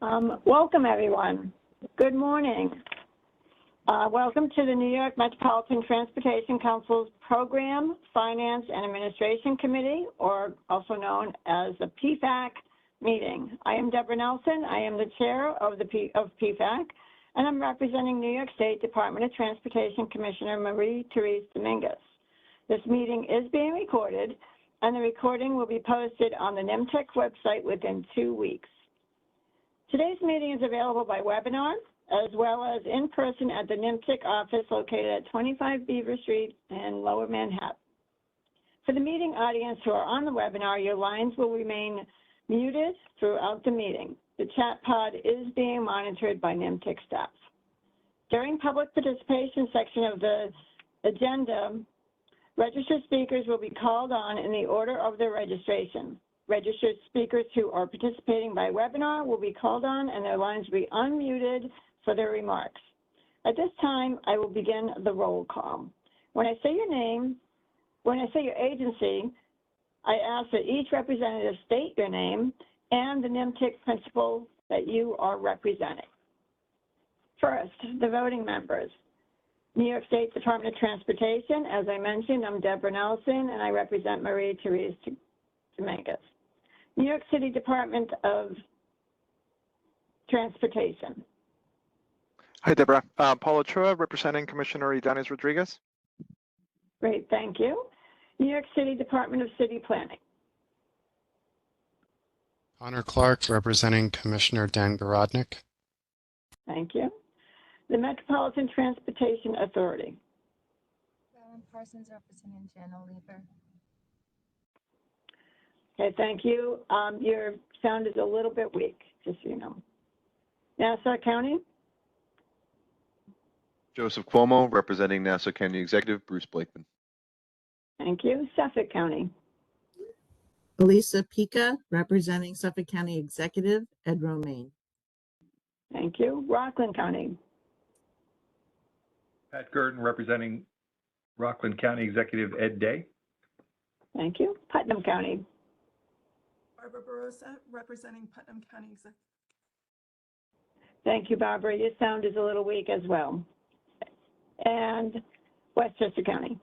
Welcome, everyone. Good morning. Welcome to the New York Metropolitan Transportation Council's Program, Finance, and Administration Committee, or also known as the PFAC meeting. I am Deborah Nelson. I am the chair of PFAC, and I'm representing New York State Department of Transportation Commissioner Marie-Therese Dominguez. This meeting is being recorded, and the recording will be posted on the NYMTC website within 2 weeks. Today's meeting is available by webinar, as well as in person at the NYMTC office located at 25 Beaver Street in Lower Manhattan. For the meeting audience who are on the webinar, your lines will remain muted throughout the meeting. The chat pod is being monitored by NYMTC staff. During public participation section of the agenda, registered speakers will be called on in the order of their registration. Registered speakers who are participating by webinar will be called on and their lines will be unmuted for their remarks. At this time, I will begin the roll call. When I say your name, when I say your agency, I ask that each representative state your name and the NYMTC principal that you are representing. First, the voting members. New York State Department of Transportation, as I mentioned, I'm Deborah Nelson, and I represent Marie-Therese Dominguez. New York City Department of Transportation. Hi, Deborah. Paula Chua, representing Commissioner Idanis Rodriguez. Great, thank you. New York City Department of City Planning. Connor Clark, representing Commissioner Dan Garodnick. Thank you. The Metropolitan Transportation Authority. Alan Parsons, representing Jana Lieber. Okay, thank you. Your sound is a little bit weak, just so you know. Nassau County. Joseph Cuomo, representing Nassau County Executive, Bruce Blakeman. Thank you. Suffolk County. Elisa Pica, representing Suffolk County Executive, Ed Romaine. Thank you. Rockland County. Pat Gurton, representing Rockland County Executive, Ed Day. Thank you. Putnam County. Barbara Barossa, representing Putnam County Executive. Thank you, Barbara. Your sound is a little weak as well. And Westchester County.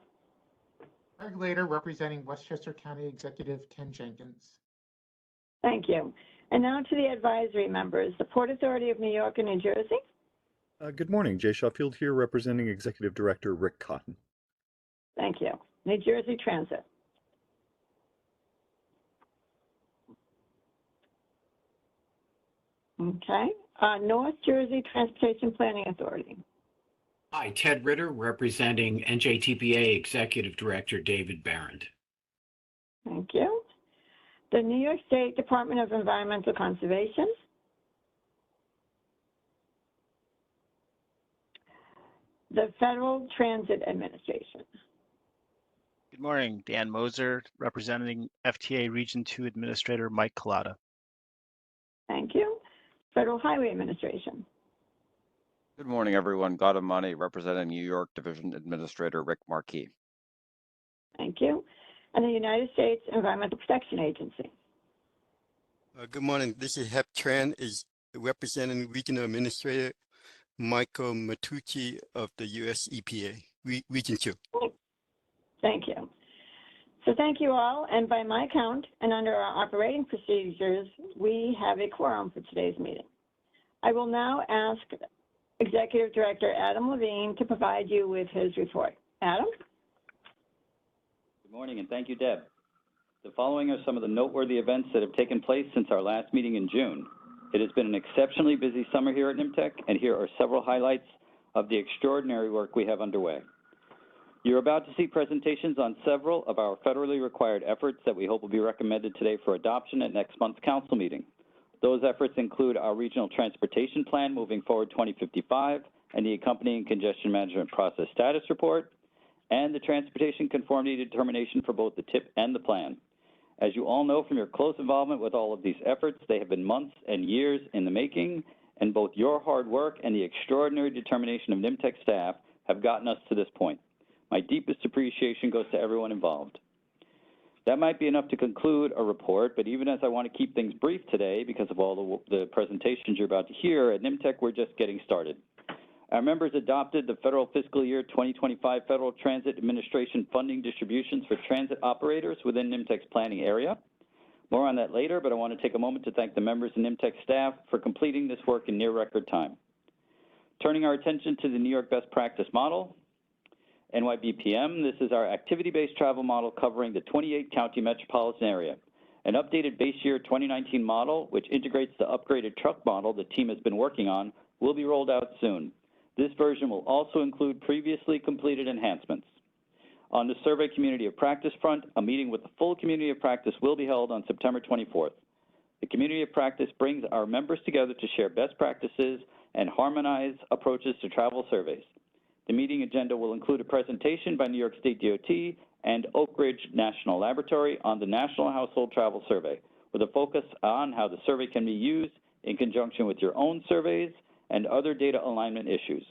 Greg Lader, representing Westchester County Executive, Ken Jenkins. Thank you. And now to the advisory members, the Port Authority of New York and New Jersey. Good morning. Jay Shawfield here, representing Executive Director Rick Cotton. Thank you. New Jersey Transit. Okay. North Jersey Transportation Planning Authority. Hi, Ted Ritter, representing NJTPA Executive Director David Barrand. Thank you. The New York State Department of Environmental Conservation. The Federal Transit Administration. Good morning, Dan Moser, representing FTA Region 2 Administrator Mike Collada. Thank you. Federal Highway Administration. Good morning, everyone. Gautam Mani, representing New York Division Administrator Rick Markey. Thank you. And the United States Environmental Protection Agency. Good morning. This is Hep Tran, is representing Regional Administrator Michael Matucci of the U.S. EPA, Region 2. Thank you. So thank you all, and by my count and under our operating procedures, we have a quorum for today's meeting. I will now ask Executive Director Adam Levine to provide you with his report. Adam? Good morning, and thank you, Deb. The following are some of the noteworthy events that have taken place since our last meeting in June. It has been an exceptionally busy summer here at NYMTC, and here are several highlights of the extraordinary work we have underway. You're about to see presentations on several of our federally required efforts that we hope will be recommended today for adoption at next month's council meeting. Those efforts include our Regional Transportation Plan Moving Forward 2055 and the accompanying Congestion Management Process Status Report, and the Transportation Conformity Determination for both the TIP and the plan. As you all know from your close involvement with all of these efforts, they have been months and years in the making, and both your hard work and the extraordinary determination of NYMTC staff have gotten us to this point. My deepest appreciation goes to everyone involved. That might be enough to conclude a report, but even as I want to keep things brief today because of all the presentations you're about to hear, at NYMTC we're just getting started. Our members adopted the federal fiscal year 2025 Federal Transit Administration funding distributions for transit operators within NYMTC's planning area. More on that later, but I want to take a moment to thank the members and NYMTC staff for completing this work in near record time. Turning our attention to the New York Best Practice Model, NYBPM, this is our activity-based travel model covering the 28-county metropolitan area. An updated base year 2019 model, which integrates the upgraded truck model the team has been working on, will be rolled out soon. This version will also include previously completed enhancements. On the survey community of practice front, a meeting with the full community of practice will be held on September 24th. The community of practice brings our members together to share best practices and harmonize approaches to travel surveys. The meeting agenda will include a presentation by New York State DOT and Oak Ridge National Laboratory on the National Household Travel Survey, with a focus on how the survey can be used in conjunction with your own surveys and other data alignment issues.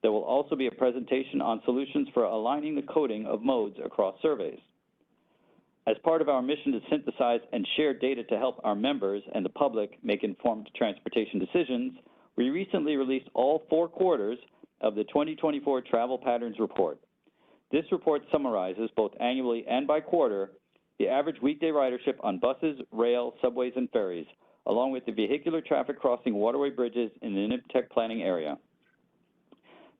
There will also be a presentation on solutions for aligning the coding of modes across surveys. As part of our mission to synthesize and share data to help our members and the public make informed transportation decisions, we recently released all 4 quarters of the 2024 Travel Patterns Report. This report summarizes, both annually and by quarter, the average weekday ridership on buses, rail, subways, and ferries, along with the vehicular traffic crossing waterway bridges in the NYMTC planning area.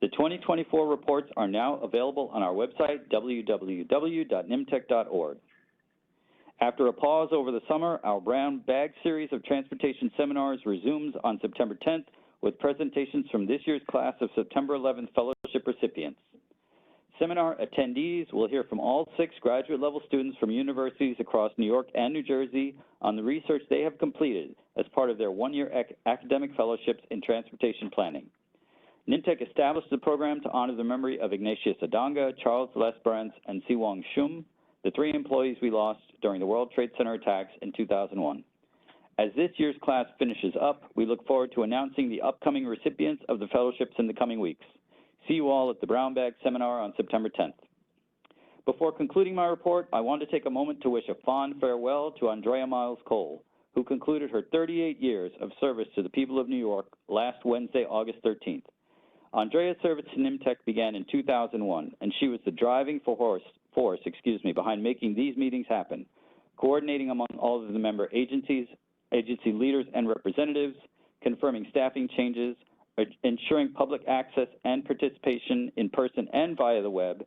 The 2024 reports are now available on our website, www.nymtec.org. After a pause over the summer, our Brown Bag series of transportation seminars resumes on September 10th with presentations from this year's class of September 11th fellowship recipients. Seminar attendees will hear from all 6 graduate-level students from universities across New York and New Jersey on the research they have completed as part of their one-year academic fellowships in transportation planning. NYMTC established the program to honor the memory of Ignatius Adanga, Charles Lesperance, and Siwong Shum, the 3 employees we lost during the World Trade Center attacks in 2001. As this year's class finishes up, we look forward to announcing the upcoming recipients of the fellowships in the coming weeks. See you all at the Brown Bag Seminar on September 10th. Before concluding my report, I want to take a moment to wish a fond farewell to Andrea Miles Cole, who concluded her 38 years of service to the people of New York last Wednesday, August 13th. Andrea's service to NYMTC began in 2001, and she was the driving force behind making these meetings happen, coordinating among all of the member agencies, agency leaders and representatives, confirming staffing changes, ensuring public access and participation in person and via the web,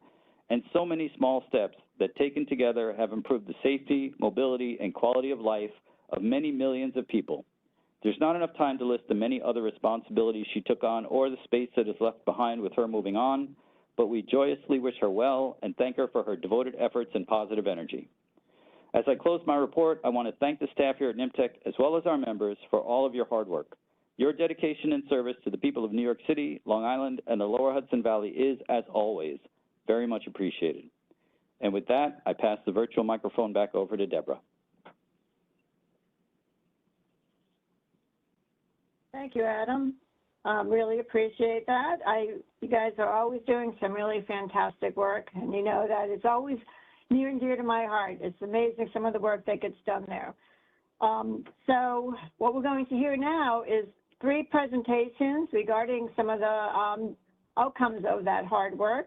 and so many small steps that taken together have improved the safety, mobility, and quality of life of many millions of people. There's not enough time to list the many other responsibilities she took on or the space that is left behind with her moving on, but we joyously wish her well and thank her for her devoted efforts and positive energy. As I close my report, I want to thank the staff here at NYMTC as well as our members for all of your hard work. Your dedication and service to the people of New York City, Long Island, and the Lower Hudson Valley is, as always, very much appreciated. And with that, I pass the virtual microphone back over to Deborah. Thank you, Adam. Really appreciate that. You guys are always doing some really fantastic work, and you know that it's always near and dear to my heart. It's amazing some of the work that gets done there. So what we're going to hear now is 3 presentations regarding some of the outcomes of that hard work.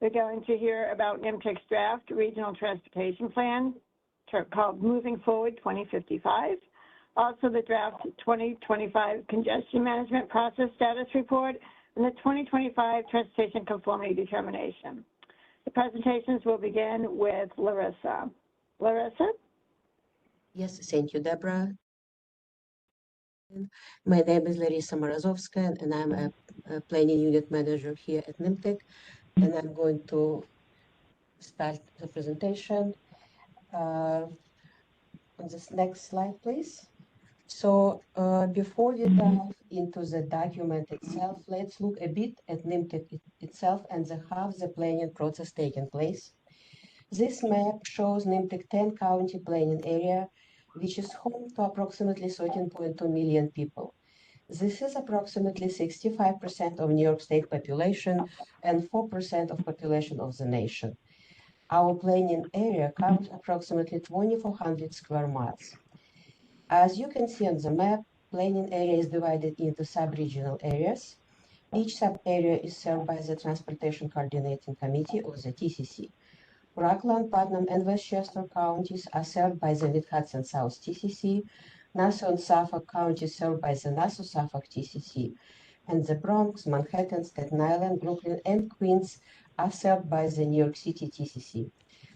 We're going to hear about NYMTC's draft regional transportation plan called Moving Forward 2055. Also the draft 2025 Congestion Management Process Status Report and the 2025 Transportation Conformity Determination. The presentations will begin with Larissa. Larissa? Yes, thank you, Deborah. My name is Larissa Morozovskaya, and I'm a planning unit manager here at NYMTC, and I'm going to start the presentation. On this next slide, please. So before we dive into the document itself, let's look a bit at NYMTC itself and how the planning process taking place. This map shows NYMTC 10-county planning area, which is home to approximately 13.2 million people. This is approximately 65% of New York State population and 4% of population of the nation. Our planning area covers approximately 2,400 square miles. As you can see on the map, planning area is divided into sub-regional areas. Each sub-area is served by the Transportation Coordinating Committee, or the TCC. Rockland, Putnam, and Westchester counties are served by the Mid-Hudson South TCC. Nassau and Suffolk counties served by the Nassau-Suffolk TCC. And the Bronx, Manhattan, Staten Island, Brooklyn, and Queens are served by the New York City TCC.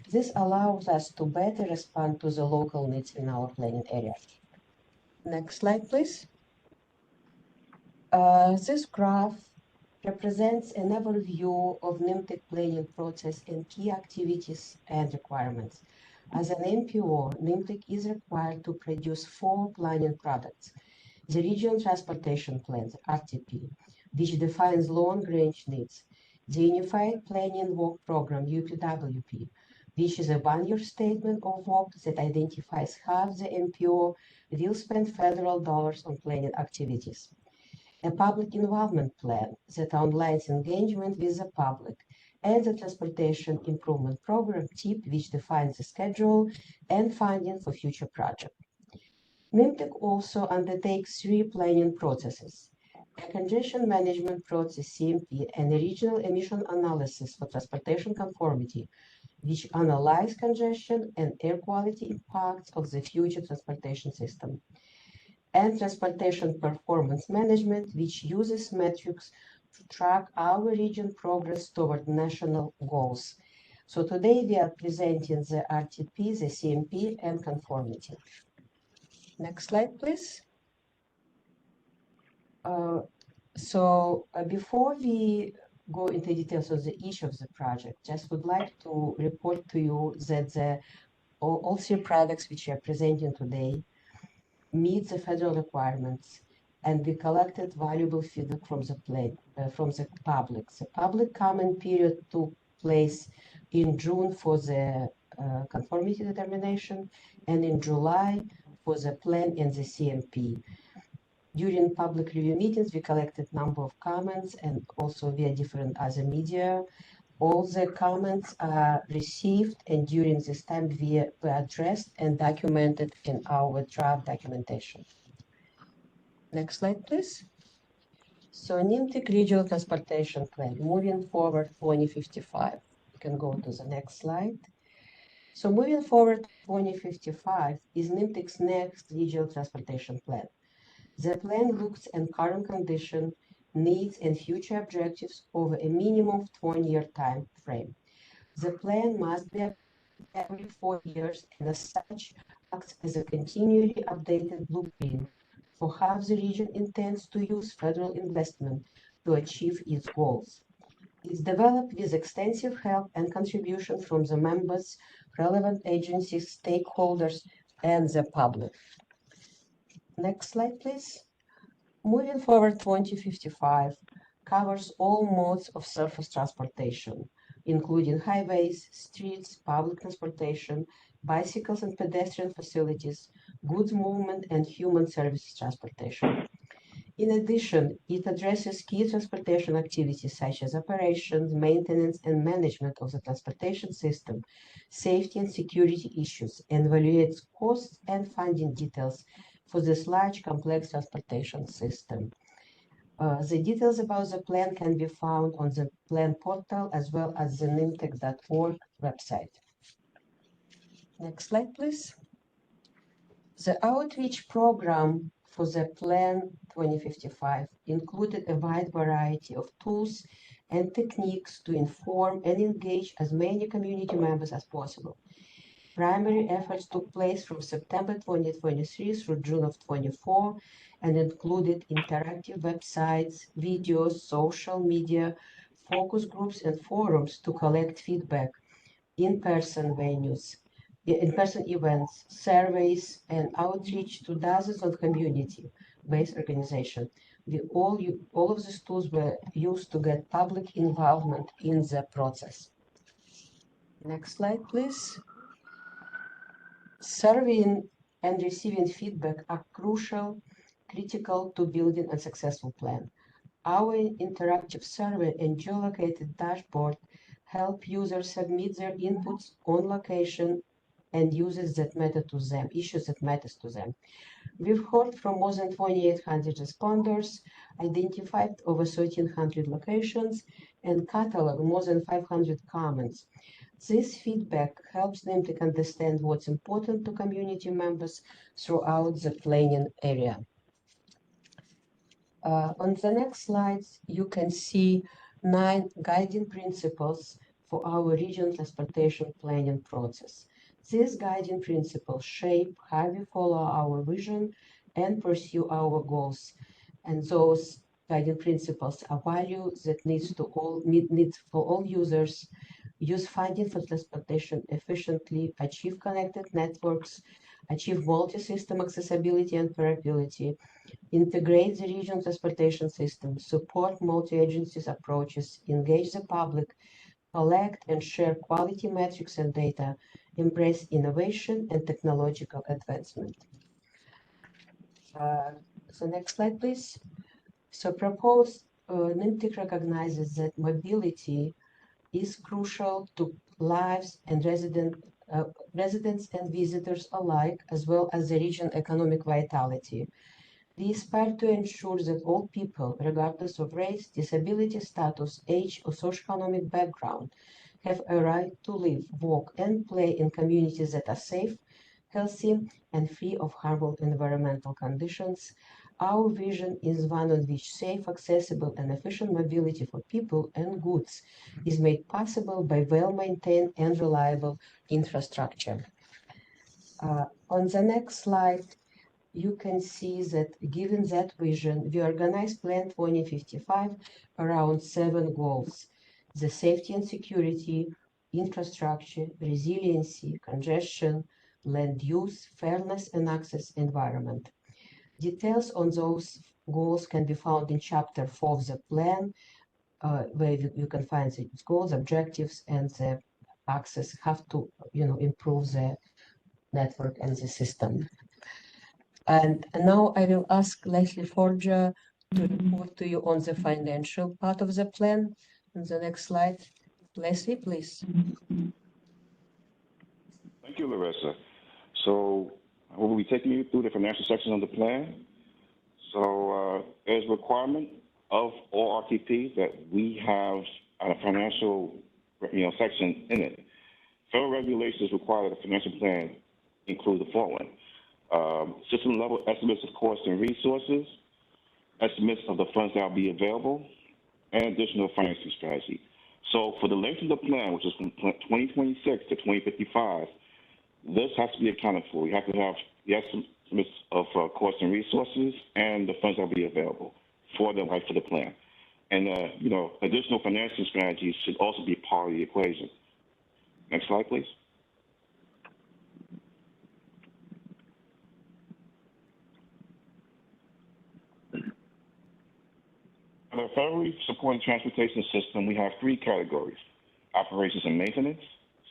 This allows us to better respond to the local needs in our planning area. Next slide, please. This graph represents an overview of NYMTC planning process and key activities and requirements. As an NPO, NYMTC is required to produce 4 planning products. The Regional Transportation Plan, RTP, which defines long-range needs. The Unified Planning Work Program, UPWP, which is a one-year statement of work that identifies how the NPO will spend federal dollars on planning activities. A Public Involvement Plan that outlines engagement with the public, and the Transportation Improvement Program, TIP, which defines the schedule and funding for future projects. NYMTC also undertakes 3 planning processes: a congestion management process, CMP, and a regional emission analysis for transportation conformity, which analyze congestion and air quality impacts of the future transportation system, and transportation performance management, which uses metrics to track our region progress toward national goals. So today we are presenting the RTP, the CMP, and conformity. Next slide, please. Before we go into details of each of the projects, just would like to report to you that all 3 products which we are presenting today meet the federal requirements, and we collected valuable feedback from the public. The public comment period took place in June for the conformity determination, and in July for the plan and the CMP. During public review meetings, we collected number of comments, and also via different other media. All the comments are received, and during this time we addressed and documented in our draft documentation. Next slide, please. So NYMTC Regional Transportation Plan, moving forward 2055. You can go to the next slide. So moving forward 2055 is NYMTC's next regional transportation plan. The plan looks at current condition, needs, and future objectives over a minimum of 20-year time frame. The plan must be every 4 years, and as such acts as a continually updated blueprint for how the region intends to use federal investment to achieve its goals. It's developed with extensive help and contribution from the members, relevant agencies, stakeholders, and the public. Next slide, please. Moving forward 2055 covers all modes of surface transportation, including highways, streets, public transportation, bicycles and pedestrian facilities, goods movement, and human services transportation. In addition, it addresses key transportation activities such as operations, maintenance, and management of the transportation system, safety and security issues, and evaluates costs and funding details for this large, complex transportation system. The details about the plan can be found on the plan portal as well as the nymtec.org website. Next slide, please. The outreach program for the Plan 2055 included a wide variety of tools and techniques to inform and engage as many community members as possible. Primary efforts took place from September 2023 through June of 2024 and included interactive websites, videos, social media, focus groups, and forums to collect feedback, in-person venues, in-person events, surveys, and outreach to dozens of community-based organizations. All of these tools were used to get public involvement in the process. Next slide, please. Surveying and receiving feedback are critical to building a successful plan. Our interactive survey and geolocated dashboard help users submit their inputs on location and issues that matter to them. We've heard from more than 2,800 responders, identified over 1,300 locations, and cataloged more than 500 comments. This feedback helps them to understand what's important to community members throughout the planning area. On the next slides, you can see 9 guiding principles for our regional transportation planning process. These guiding principles shape how we follow our vision and pursue our goals. And those guiding principles are values that needs for all users: use funding for transportation efficiently, achieve connected networks, achieve multi-system accessibility and interoperability, integrate the regional transportation system, support multi-agencies approaches, engage the public, collect and share quality metrics and data, embrace innovation and technological advancement. So next slide, please. So proposed NYMTC recognizes that mobility is crucial to lives and residents and visitors alike, as well as the region economic vitality. We aspire to ensure that all people, regardless of race, disability status, age, or socioeconomic background, have a right to live, work, and play in communities that are safe, healthy, and free of harmful environmental conditions. Our vision is one on which safe, accessible, and efficient mobility for people and goods is made possible by well-maintained and reliable infrastructure. On the next slide, you can see that given that vision, we organized Plan 2055 around 7 goals: the safety and security, infrastructure, resiliency, congestion, land use, fairness and access, environment. Details on those goals can be found in Chapter 4 of the plan, where you can find the goals, objectives, and the access have to, improve the network and the system. And now I will ask Leslie Forger to report to you on the financial part of the plan. On the next slide, Leslie, please. Thank you, Larissa. So I will be taking you through the financial section of the plan. So there's a requirement of all RTP that we have a financial section in it. Federal regulations require that the financial plan include the following: system level estimates of costs and resources, estimates of the funds that will be available, and additional financing strategy. So for the length of the plan, which is from 2026 to 2055, this has to be accounted for. You have to have the estimates of costs and resources and the funds that will be available for the life of the plan. And, additional financing strategies should also be part of the equation. Next slide, please. For the federally supported transportation system, we have 3 categories: operations and maintenance,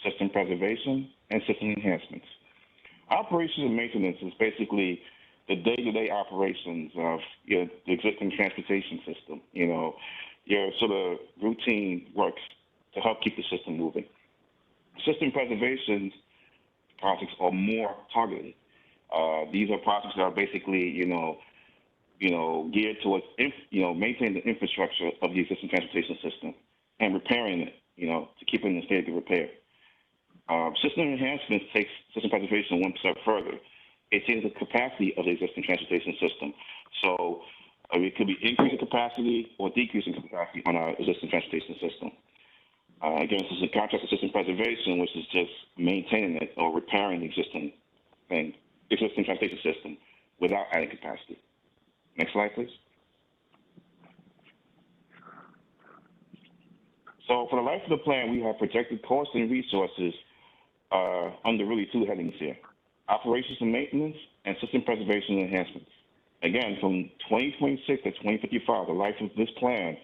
system preservation, and system enhancements. Operations and maintenance is basically the day-to-day operations of the existing transportation system, your sort of routine works to help keep the system moving. System preservation projects are more targeted. These are projects that are basically, geared towards, maintaining the infrastructure of the existing transportation system and repairing it, to keep it in a state of good repair. System enhancements takes system preservation one step further. It changes the capacity of the existing transportation system. So it could be increasing capacity or decreasing capacity on our existing transportation system. Again, this is a contract for system preservation, which is just maintaining it or repairing the existing transportation system without adding capacity. Next slide, please. So for the life of the plan, we have projected costs and resources under really 2 headings here: operations and maintenance and system preservation and enhancements. Again, from 2026 to 2055, the life of this plan,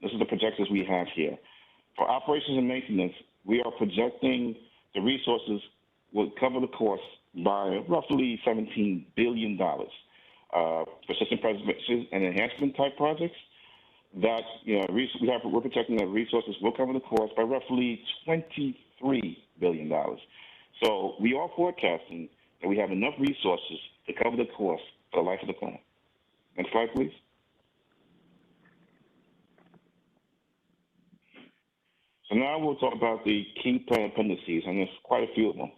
this is the projections we have here. For operations and maintenance, we are projecting the resources will cover the costs by roughly $17 billion. For system preservation and enhancement type projects, that we're projecting that resources will cover the cost by roughly $23 billion. So we are forecasting that we have enough resources to cover the cost for the life of the plan. Next slide, please. So now we'll talk about the key plan appendices, and there's quite a few of them.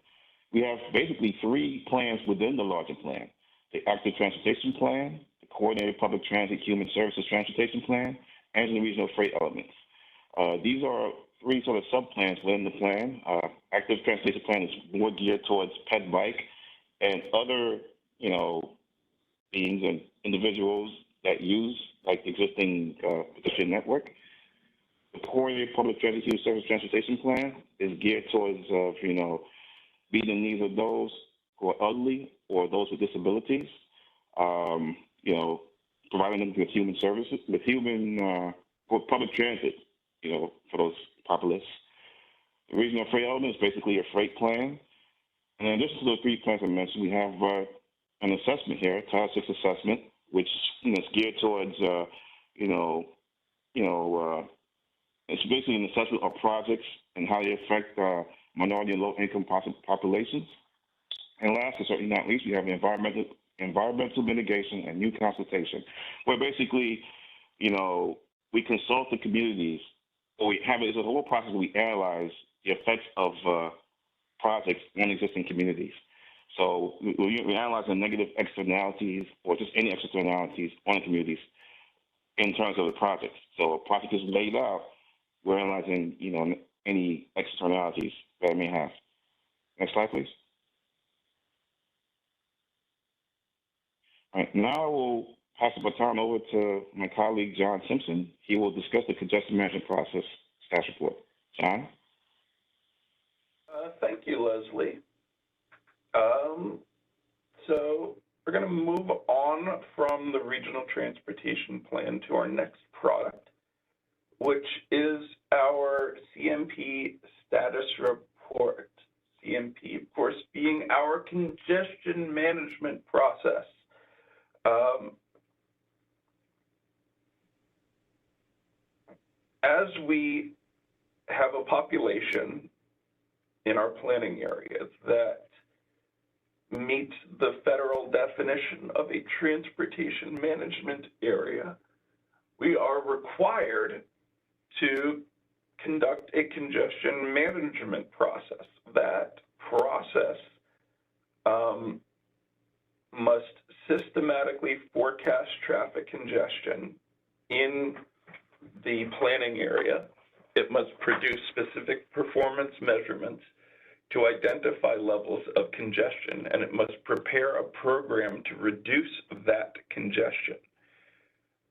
We have basically 3 plans within the larger plan: the Active Transportation Plan, the Coordinated Public Transit Human Services Transportation Plan, and the Regional Freight Elements. These are 3 sort of sub-plans within the plan. Active Transportation Plan is more geared towards pet bike and other, beings and individuals that use like the existing pedestrian network. The Coordinated Public Transit Human Service Transportation Plan is geared towards, meeting the needs of those who are elderly or those with disabilities. Providing them with human services, for public transit, for those populace. The Regional Freight Element is basically a freight plan. And in addition to the 3 plans I mentioned, we have an assessment here, Title 6 assessment, which is geared towards, it's basically an assessment of projects and how they affect minority and low-income populations. And last but certainly not least, we have environmental mitigation and new consultation, where basically, we consult the communities, or it's a whole process where we analyze the effects of projects on existing communities. So we analyze the negative externalities or just any externalities on the communities in terms of the projects. So a project is laid out, we're analyzing, any externalities that it may have. Next slide, please. All right, now I will pass the baton over to my colleague, John Simpson. He will discuss the congestion management process status report. John? Thank you, Leslie. So we're going to move on from the Regional Transportation Plan to our next product, which is our CMP status report. CMP, of course, being our congestion management process. As we have a population in our planning areas that meets the federal definition of a transportation management area, we are required to conduct a congestion management process. That process must systematically forecast traffic congestion in the planning area. It must produce specific performance measurements to identify levels of congestion, and it must prepare a program to reduce that congestion.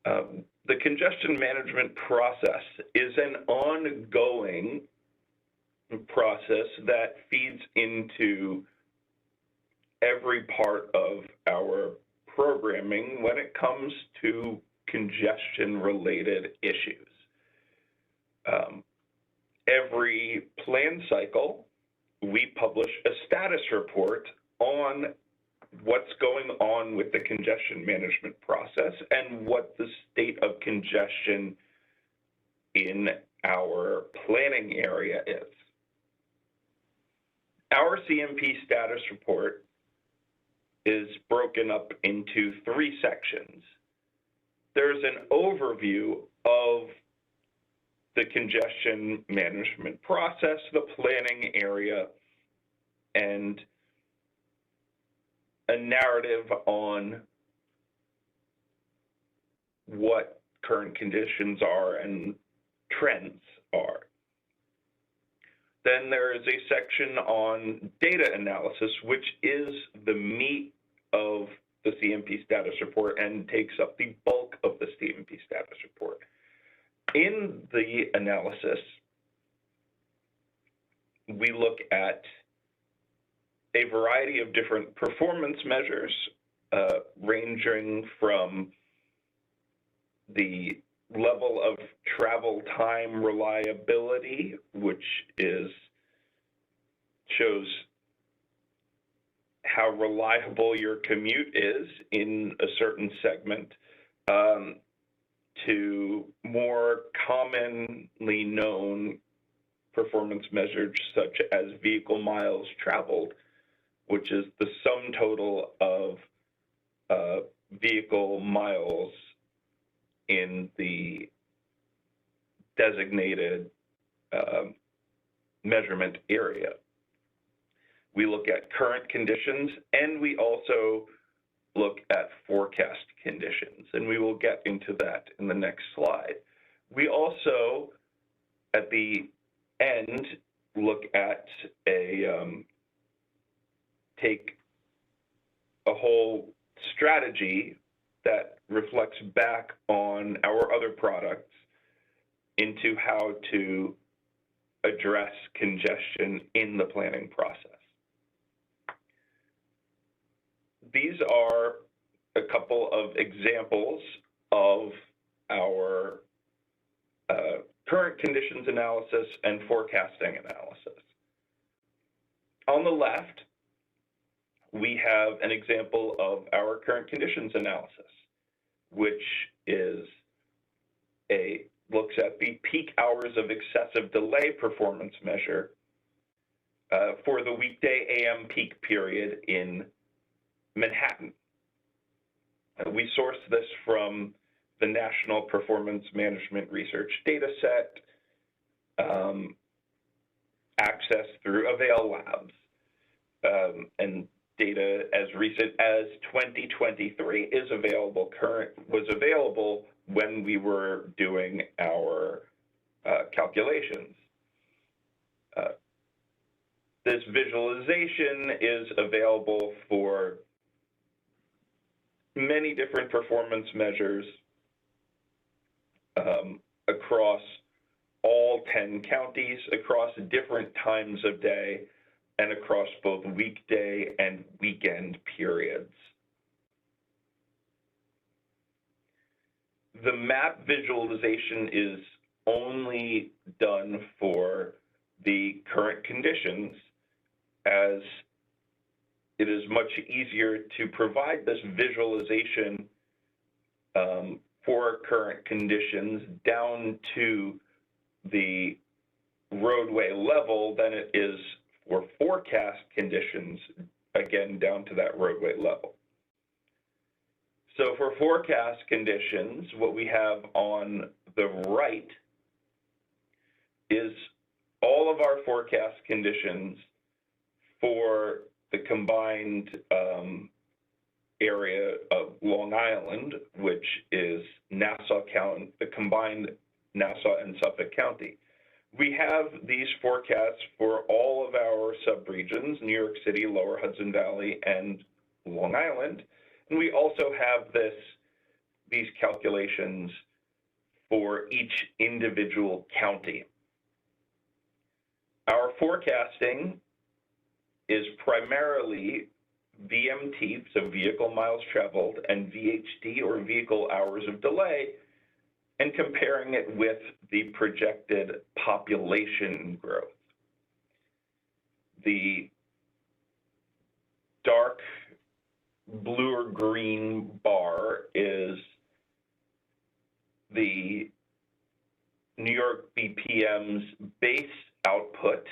The congestion management process is an ongoing process that feeds into every part of our programming when it comes to congestion-related issues. Every plan cycle, we publish a status report on what's going on with the congestion management process and what the state of congestion in our planning area is. Our CMP status report is broken up into 3 sections. There's an overview of the congestion management process, the planning area, and a narrative on what current conditions are and trends are. Then there is a section on data analysis, which is the meat of the CMP status report and takes up the bulk of the CMP status report. In the analysis, we look at a variety of different performance measures, ranging from the level of travel time reliability, which shows how reliable your commute is in a certain segment, to more commonly known performance measures such as vehicle miles traveled, which is the sum total of vehicle miles in the designated measurement area. We look at current conditions, and we also look at forecast conditions, and we will get into that in the next slide. We also, at the end, look at take a whole strategy that reflects back on our other products into how to address congestion in the planning process. These are a couple of examples of our current conditions analysis and forecasting analysis. On the left, we have an example of our current conditions analysis, which looks at the peak hours of excessive delay performance measure for the weekday AM peak period in Manhattan. We source this from the National Performance Management Research Data Set, accessed through Avail Labs, and data as recent as 2023 was available when we were doing our calculations. This visualization is available for many different performance measures across all 10 counties, across different times of day, and across both weekday and weekend periods. The map visualization is only done for the current conditions, as it is much easier to provide this visualization for current conditions down to the roadway level than it is for forecast conditions, again, down to that roadway level. So for forecast conditions, what we have on the right is all of our forecast conditions for the combined area of Long Island, which is Nassau County, the combined Nassau and Suffolk County. We have these forecasts for all of our subregions, New York City, Lower Hudson Valley, and Long Island. And we also have these calculations for each individual county. Our forecasting is primarily VMT, so vehicle miles traveled, and VHD, or vehicle hours of delay, and comparing it with the projected population growth. The dark blue or green bar is the New York BPM's base output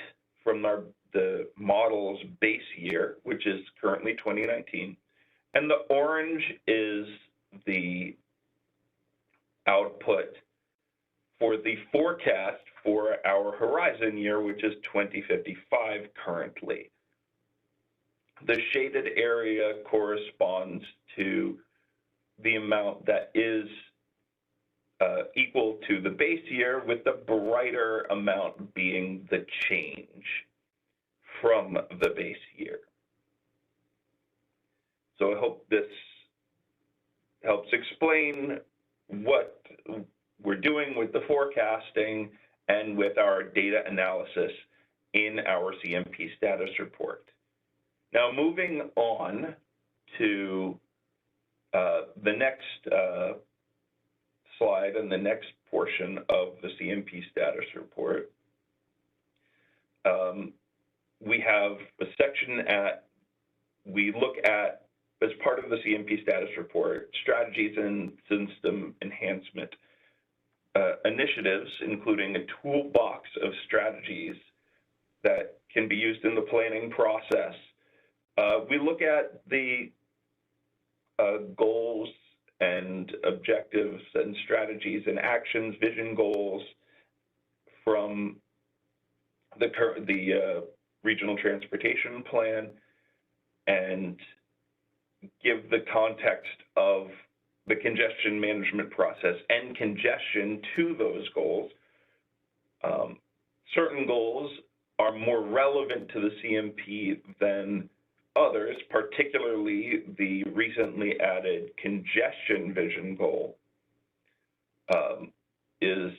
from the model's base year, which is currently 2019. And the orange is the output for the forecast for our horizon year, which is 2055 currently. The shaded area corresponds to the amount that is equal to the base year, with the brighter amount being the change from the base year. So I hope this helps explain what we're doing with the forecasting and with our data analysis in our CMP status report. Now, moving on to the next slide and the next portion of the CMP status report. We have a section we look at, as part of the CMP status report, strategies and system enhancement initiatives, including a toolbox of strategies that can be used in the planning process. We look at the goals and objectives and strategies and actions, vision goals from the regional transportation plan, and give the context of the congestion management process and congestion to those goals. Certain goals are more relevant to the CMP than others, particularly the recently added congestion vision goal is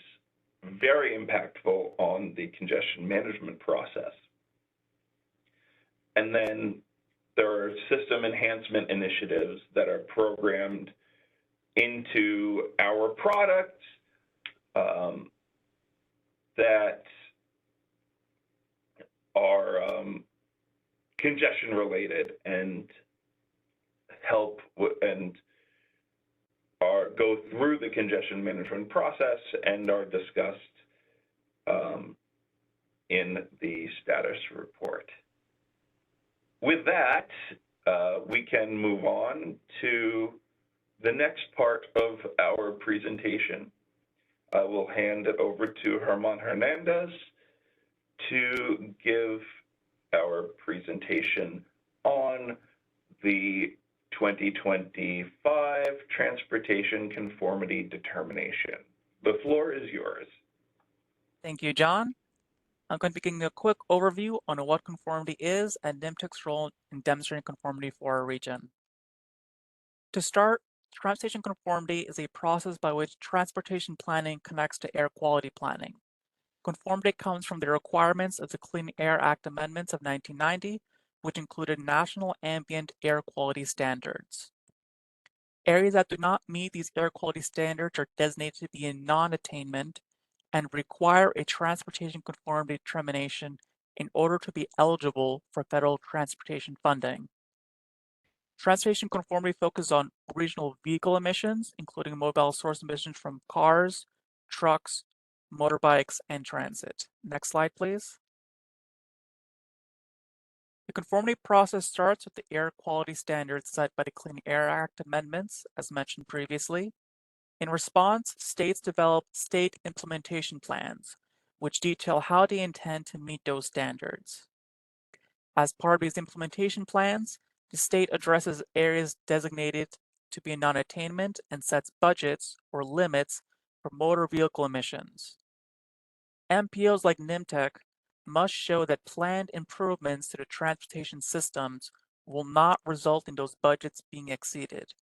very impactful on the congestion management process. And then there are system enhancement initiatives that are programmed into our product that are congestion related and help and go through the congestion management process and are discussed in the status report. With that, we can move on to the next part of our presentation. I will hand it over to Herman Hernandez to give our presentation on the 2025 Transportation Conformity Determination. The floor is yours. Thank you, John. I'm going to be giving a quick overview on what conformity is and NYMTC's role in demonstrating conformity for our region. To start, transportation conformity is a process by which transportation planning connects to air quality planning. Conformity comes from the requirements of the Clean Air Act amendments of 1990, which included national ambient air quality standards. Areas that do not meet these air quality standards are designated to be in non-attainment and require a transportation conformity determination in order to be eligible for federal transportation funding. Transportation conformity focuses on regional vehicle emissions, including mobile source emissions from cars, trucks, motorbikes, and transit. Next slide, please. The conformity process starts with the air quality standards set by the Clean Air Act amendments, as mentioned previously. In response, states develop state implementation plans, which detail how they intend to meet those standards. As part of these implementation plans, the state addresses areas designated to be in non-attainment and sets budgets or limits for motor vehicle emissions. MPOs like NYMTC must show that planned improvements to the transportation systems will not result in those budgets being exceeded.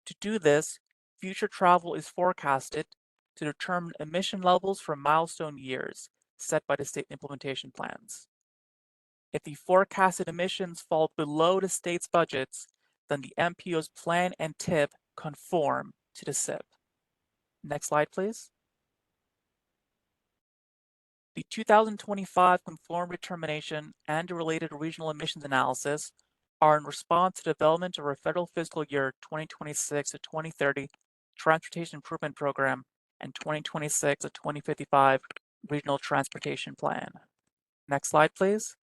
To do this, future travel is forecasted to determine emission levels for milestone years set by the state implementation plans. If the forecasted emissions fall below the state's budgets, then the MPO's plan and TIP conform to the SIP. Next slide, please. The 2025 conformity determination and the related regional emissions analysis are in response to the development of our federal fiscal year 2026 to 2030 Transportation Improvement Program and 2026 to 2055 Regional Transportation Plan. Next slide, please.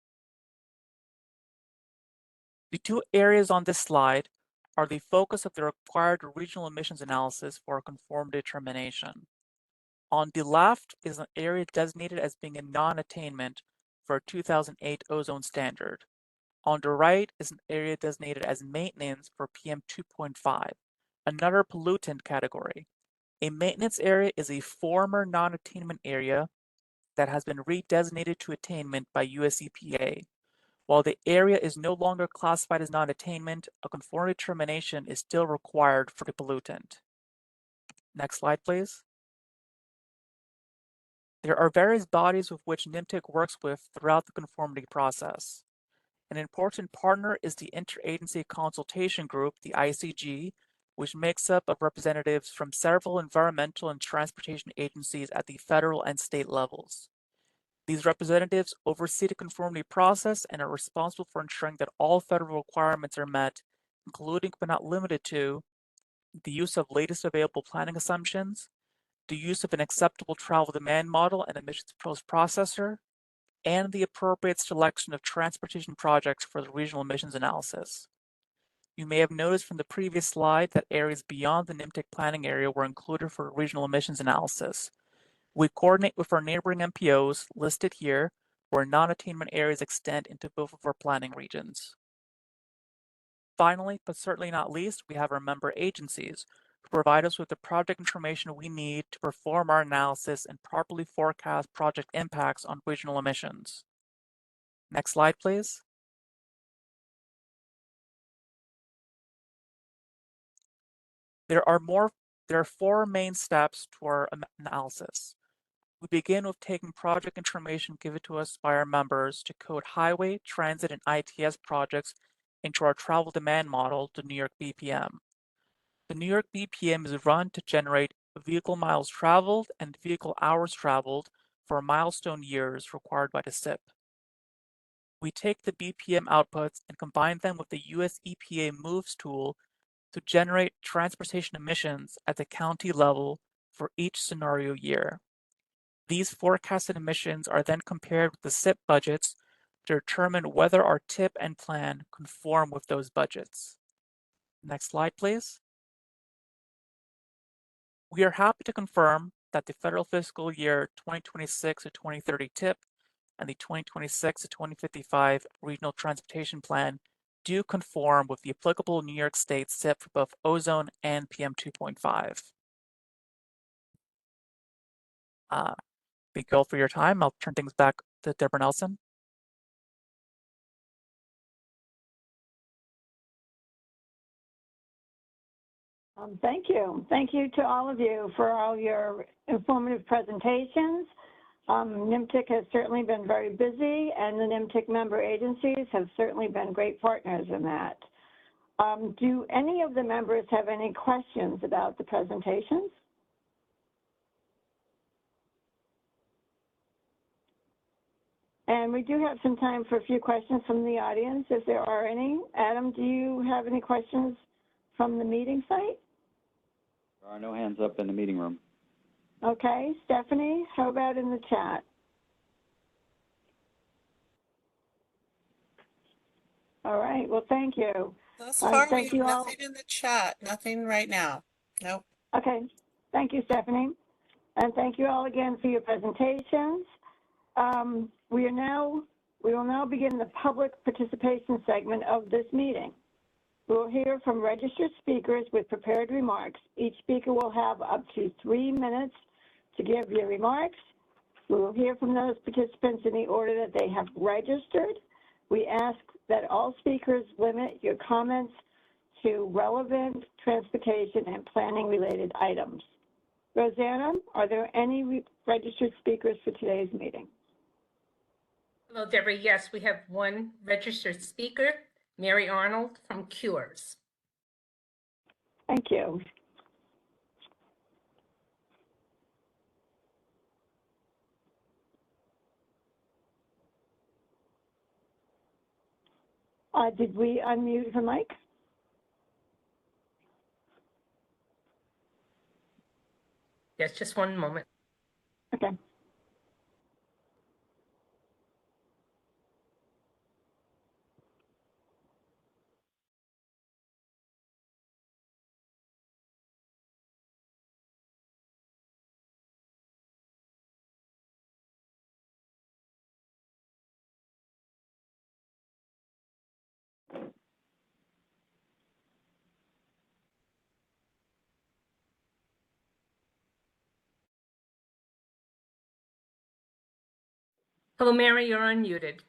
The two areas on this slide are the focus of the required regional emissions analysis for conformity determination. On the left is an area designated as being in non-attainment for a 2008 ozone standard. On the right is an area designated as maintenance for PM 2.5, another pollutant category. A maintenance area is a former non-attainment area that has been redesignated to attainment by US EPA. While the area is no longer classified as non-attainment, a conformity determination is still required for the pollutant. Next slide, please. There are various bodies with which NYMTC works with throughout the conformity process. An important partner is the Interagency Consultation Group, the ICG, which makes up of representatives from several environmental and transportation agencies at the federal and state levels. These representatives oversee the conformity process and are responsible for ensuring that all federal requirements are met, including but not limited to the use of latest available planning assumptions, the use of an acceptable travel demand model and emissions processor, and the appropriate selection of transportation projects for the regional emissions analysis. You may have noticed from the previous slide that areas beyond the NYMTC planning area were included for regional emissions analysis. We coordinate with our neighboring MPOs listed here, where non-attainment areas extend into both of our planning regions. Finally, but certainly not least, we have our member agencies who provide us with the project information we need to perform our analysis and properly forecast project impacts on regional emissions. Next slide, please. There are four main steps to our analysis. We begin with taking project information given to us by our members to code highway, transit, and ITS projects into our travel demand model, the New York BPM. The New York BPM is run to generate vehicle miles traveled and vehicle hours traveled for milestone years required by the SIP. We take the BPM outputs and combine them with the US EPA MOVES tool to generate transportation emissions at the county level for each scenario year. These forecasted emissions are then compared with the SIP budgets to determine whether our TIP and plan conform with those budgets. Next slide, please. We are happy to confirm that the federal fiscal year 2026 to 2030 TIP and the 2026 to 2055 regional transportation plan do conform with the applicable New York State SIP for both ozone and PM 2.5. Thank you all for your time. I'll turn things back to Deborah Nelson. Thank you. Thank you to all of you for all your informative presentations. NYMTC has certainly been very busy, and the NYMTC member agencies have certainly been great partners in that. Do any of the members have any questions about the presentations? And we do have some time for a few questions from the audience, if there are any. Adam, do you have any questions from the meeting site? There are no hands up in the meeting room. Okay, Stephanie, how about in the chat? All right, well, thank you. Thus far, thank we you have all. nothing in the chat, nothing right now. Nope. Okay, thank you, Stephanie. And thank you all again for your presentations. We will now begin the public participation segment of this meeting. We will hear from registered speakers with prepared remarks. Each speaker will have up to 3 minutes to give your remarks. We will hear from those participants in the order that they have registered. We ask that all speakers limit your comments to relevant transportation and planning related items. Rosanna, are there any registered speakers for today's meeting? Hello, Deborah. Yes, we have one registered speaker, Mary Arnold from Cures. Thank you. Did we unmute her mic? Yes, just one moment. Okay. Hello, Mary, you're unmuted.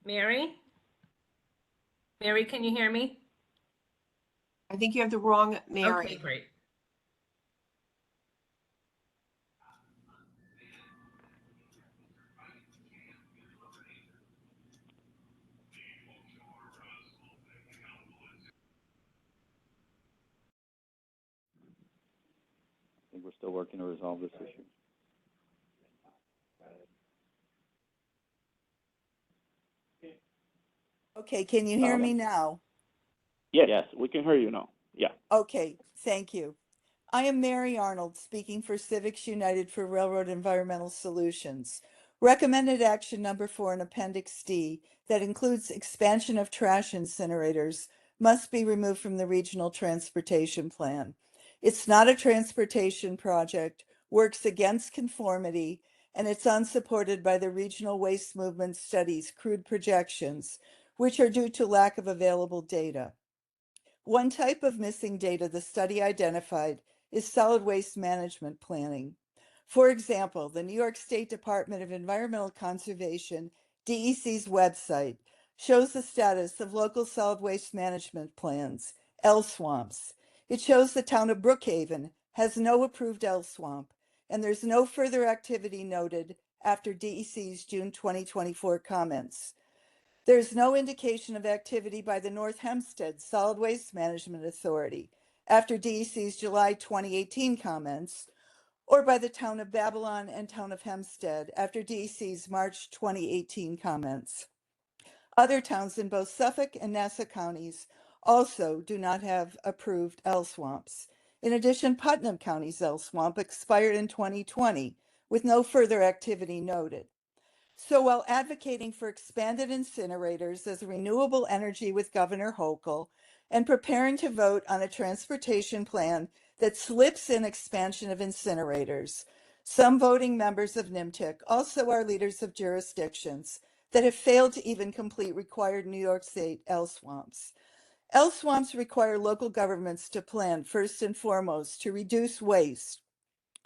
Mary? Mary, can you hear me? I think you have the wrong Mary. Okay, great. we're still working to resolve this issue. Okay, can you hear me now? Yes, we can hear you now. Yeah. Okay, thank you. I am Mary Arnold, speaking for Civics United for Railroad Environmental Solutions. Recommended action number 4 in Appendix D that includes expansion of trash incinerators must be removed from the Regional Transportation Plan. It's not a transportation project, works against conformity, and it's unsupported by the Regional Waste Movement Study's crude projections, which are due to lack of available data. One type of missing data the study identified is solid waste management planning. For example, the New York State Department of Environmental Conservation, DEC's website, shows the status of local solid waste management plans, LSWAMPs. It shows the town of Brookhaven has no approved LSWAMP, and there's no further activity noted after DEC's June 2024 comments. There's no indication of activity by the North Hempstead Solid Waste Management Authority after DEC's July 2018 comments, or by the town of Babylon and town of Hempstead after DEC's March 2018 comments. Other towns in both Suffolk and Nassau counties also do not have approved LSWAMPs. In addition, Putnam County's LSWAMP expired in 2020 with no further activity noted. So while advocating for expanded incinerators as renewable energy with Governor Hochul and preparing to vote on a transportation plan that slips in expansion of incinerators, some voting members of NYMTC also are leaders of jurisdictions that have failed to even complete required New York State LSWAMPs. LSWAMPs require local governments to plan first and foremost to reduce waste.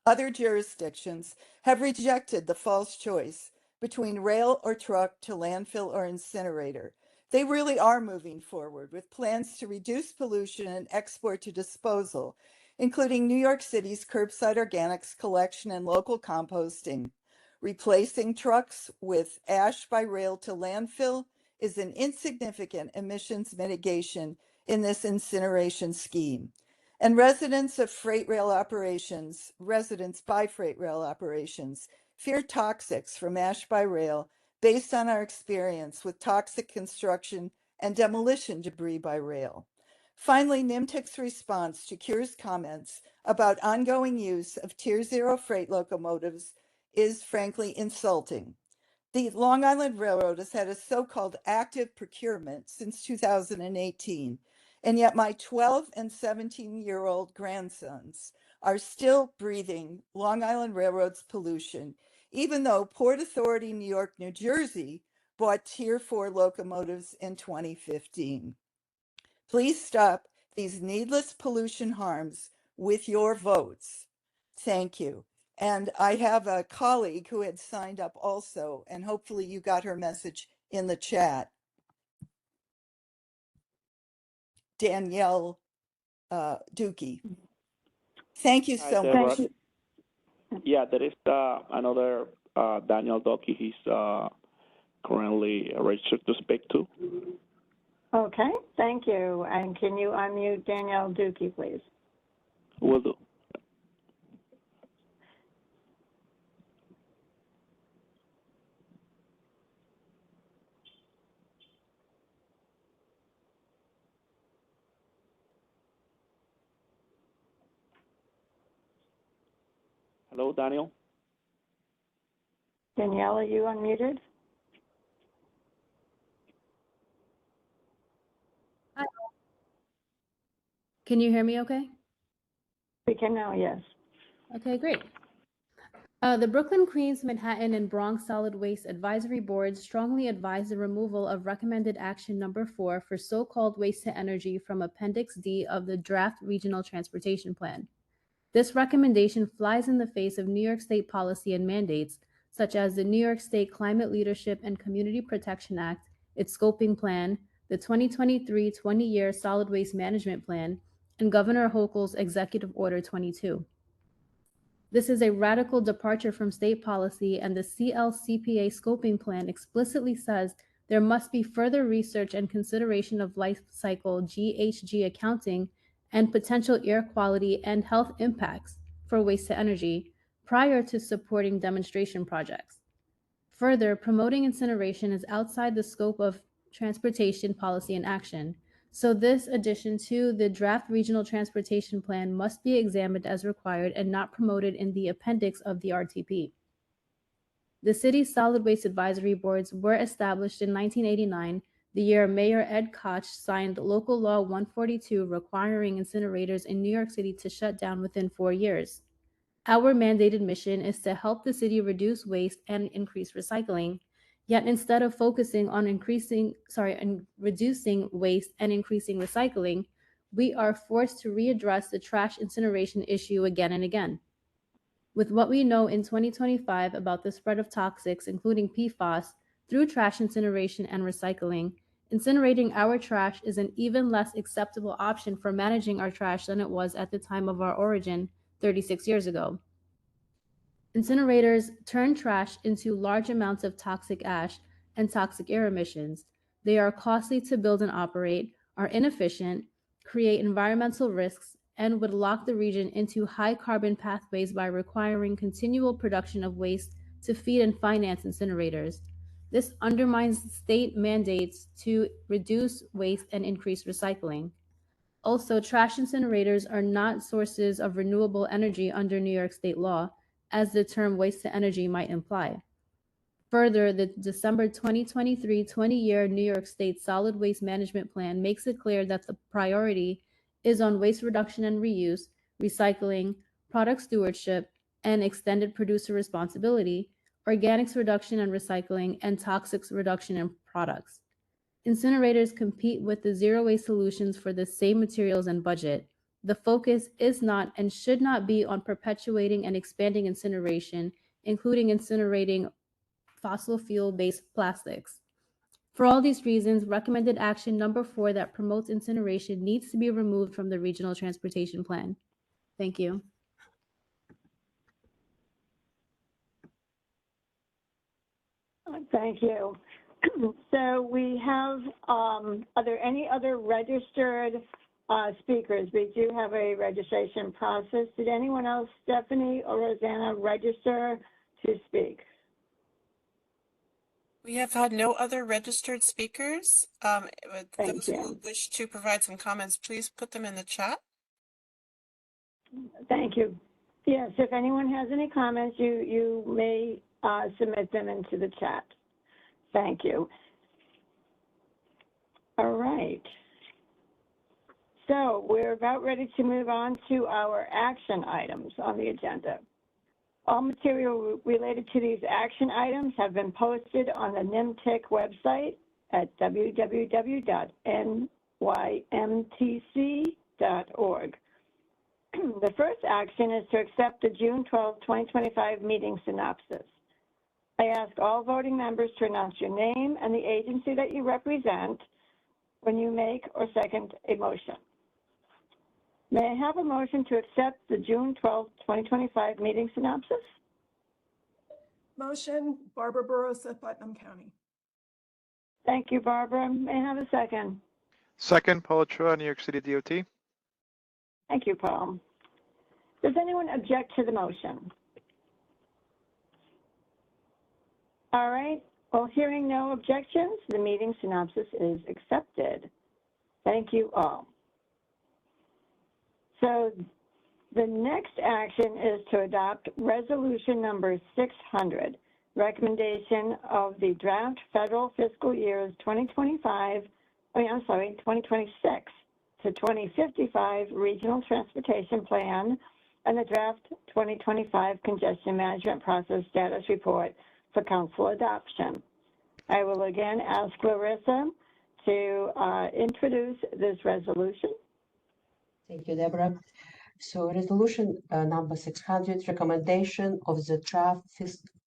Other jurisdictions have rejected the false choice between rail or truck to landfill or incinerator. They really are moving forward with plans to reduce pollution and export to disposal, including New York City's curbside organics collection and local composting. Replacing trucks with ash by rail to landfill is an insignificant emissions mitigation in this incineration scheme. And residents by freight rail operations, fear toxics from ash by rail based on our experience with toxic construction and demolition debris by rail. Finally, NYMTC's response to Cure's comments about ongoing use of Tier 0 freight locomotives is frankly insulting. The Long Island Railroad has had a so-called active procurement since 2018, and yet my 12 and 17-year-old grandsons are still breathing Long Island Railroad's pollution, even though Port Authority New York, New Jersey bought Tier 4 locomotives in 2015. Please stop these needless pollution harms with your votes. Thank you. And I have a colleague who had signed up also, and hopefully you got her message in the chat. Danielle Dookie. Thank you so much. Yeah, there is another Daniel Dookie. He's currently registered to speak to. Okay, thank you. And can you unmute Danielle Dookie, please? Will do. Hello, Daniel. Danielle, are you unmuted? Hi. Can you hear me okay? We can now, yes. Okay, great. The Brooklyn, Queens, Manhattan, and Bronx Solid Waste Advisory Boards strongly advise the removal of recommended action number 4 for so-called waste to energy from Appendix D of the draft Regional Transportation Plan. This recommendation flies in the face of New York State policy and mandates, such as the New York State Climate Leadership and Community Protection Act, its scoping plan, the 2023 20-year Solid Waste Management Plan, and Governor Hochul's Executive Order 22. This is a radical departure from state policy, and the CLCPA scoping plan explicitly says there must be further research and consideration of life cycle GHG accounting and potential air quality and health impacts for waste to energy prior to supporting demonstration projects. Further, promoting incineration is outside the scope of transportation policy and action, so this addition to the draft regional transportation plan must be examined as required and not promoted in the appendix of the RTP. The city's solid waste advisory boards were established in 1989, the year Mayor Ed Koch signed Local Law 142 requiring incinerators in New York City to shut down within 4 years. Our mandated mission is to help the city reduce waste and increase recycling. Yet instead of focusing on reducing waste and increasing recycling, we are forced to readdress the trash incineration issue again and again. With what we know in 2025 about the spread of toxics, including PFAS, through trash incineration and recycling, incinerating our trash is an even less acceptable option for managing our trash than it was at the time of our origin 36 years ago. Incinerators turn trash into large amounts of toxic ash and toxic air emissions. They are costly to build and operate, are inefficient, create environmental risks, and would lock the region into high carbon pathways by requiring continual production of waste to feed and finance incinerators. This undermines state mandates to reduce waste and increase recycling. Also, trash incinerators are not sources of renewable energy under New York state law, as the term waste to energy might imply. Further, the December 2023 20-year New York State Solid Waste Management Plan makes it clear that the priority is on waste reduction and reuse, recycling, product stewardship, and extended producer responsibility, organics reduction and recycling, and toxics reduction in products. Incinerators compete with the zero waste solutions for the same materials and budget. The focus is not and should not be on perpetuating and expanding incineration, including incinerating fossil fuel-based plastics. For all these reasons, recommended action number 4 that promotes incineration needs to be removed from the regional transportation plan. Thank you. Thank you. So we have, are there any other registered speakers? We do have a registration process. Did anyone else, Stephanie or Rosanna, register to speak? We have had no other registered speakers. Those you. who wish to provide some comments, please put them in the chat. Thank you. Yes, if anyone has any comments, you may submit them into the chat. Thank you. All right. So we're about ready to move on to our action items on the agenda. All material related to these action items have been posted on the NYMTC website at www.nymtc.org. The first action is to accept the June 12, 2025 meeting synopsis. I ask all voting members to announce your name and the agency that you represent when you make or second a motion. May I have a motion to accept the June 12, 2025 meeting synopsis? Motion, Barbara Barosa, Putnam County. Thank you, Barbara. May I have a second? Second, Paul Chua, New York City DOT. Thank you, Paul. Does anyone object to the motion? All right. Well, hearing no objections, the meeting synopsis is accepted. Thank you all. So the next action is to adopt resolution number 600, recommendation of the draft federal fiscal years 2026 to 2055 regional transportation plan and the draft 2025 congestion management process status report for council adoption. I will again ask Larissa to introduce this resolution. Thank you, Deborah. So resolution number 600, recommendation of the draft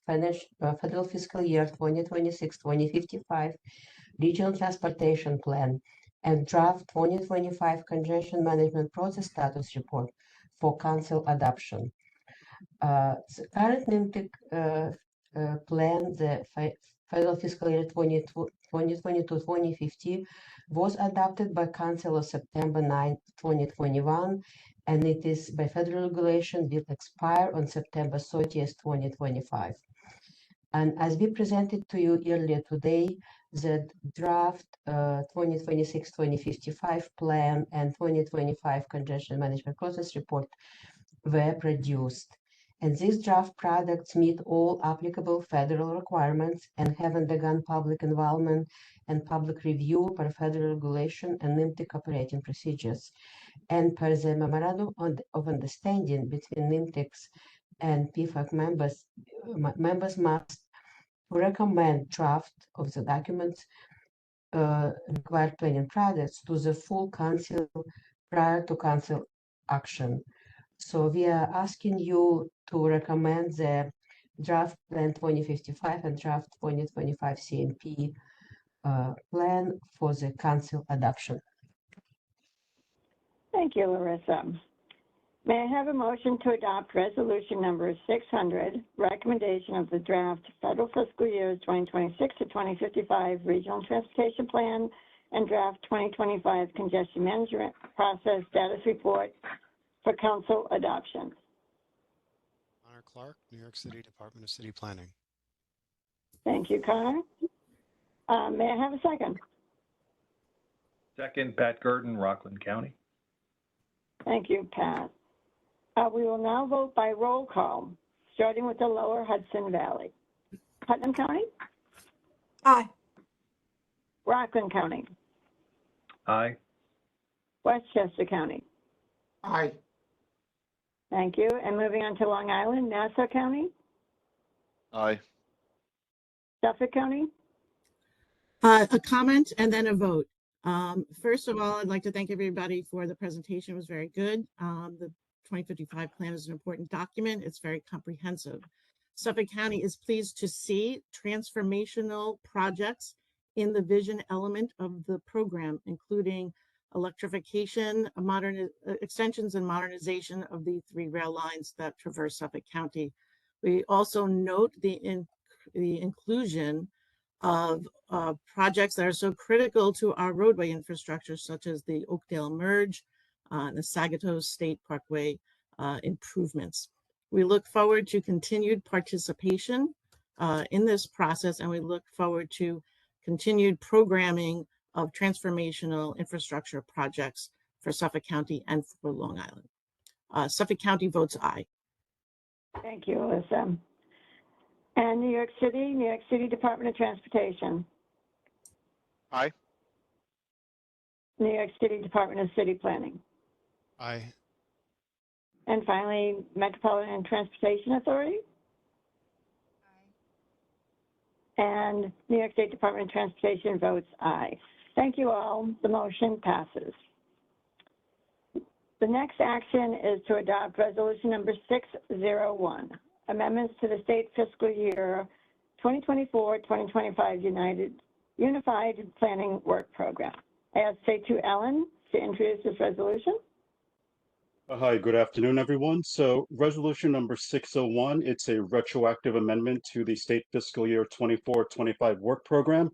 federal fiscal year 2026-2055 regional transportation plan and draft 2025 congestion management process status report for council adoption. The current NYMTC plan, the federal fiscal year 2022-2050 was adopted by Council on September 9, 2021, and it is by federal regulation will expire on September 30th, 2025. And as we presented to you earlier today, the draft 2026-2055 plan and 2025 congestion management process report were produced. And these draft products meet all applicable federal requirements and have undergone public involvement and public review per federal regulation and NYMTC operating procedures. And per the memorandum of understanding between NYMTCs and PFAC members must recommend draft of the documents required planning products to the full council prior to council action. So we are asking you to recommend the draft plan 2055 and draft 2025 CNP plan for the council adoption. Thank you, Larissa. May I have a motion to adopt resolution number 600, recommendation of the draft federal fiscal years 2026 to 2055 regional transportation plan and draft 2025 congestion management process status report for council adoption? Connor Clark, New York City Department of City Planning. Thank you, Connor. May I have a second? Second, Pat Gurdon, Rockland County. Thank you, Pat. We will now vote by roll call, starting with the lower Hudson Valley. Putnam County? Aye. Rockland County? Aye. Westchester County? Aye. Thank you. And moving on to Long Island, Nassau County? Aye. Suffolk County? A comment and then a vote. First of all, I'd like to thank everybody for the presentation. It was very good. The 2055 plan is an important document. It's very comprehensive. Suffolk County is pleased to see transformational projects in the vision element of the program, including electrification, extensions and modernization of the 3 rail lines that traverse Suffolk County. We also note the inclusion of projects that are so critical to our roadway infrastructure, such as the Oakdale Merge, the Saginaw State Parkway improvements. We look forward to continued participation in this process, and we look forward to continued programming of transformational infrastructure projects for Suffolk County and for Long Island. Suffolk County votes aye. Thank you, Alyssa. And New York City Department of Transportation. Aye. New York City Department of City Planning. Aye. And finally, Metropolitan Transportation Authority. Aye. And New York State Department of Transportation votes aye. Thank you all. The motion passes. The next action is to adopt resolution number 601, amendments to the state fiscal year 2024-2025 Unified Planning Work Program. I ask to Ellen to introduce this resolution. Hi, good afternoon, everyone. So resolution number 601, it's a retroactive amendment to the state fiscal year 24-25 work program.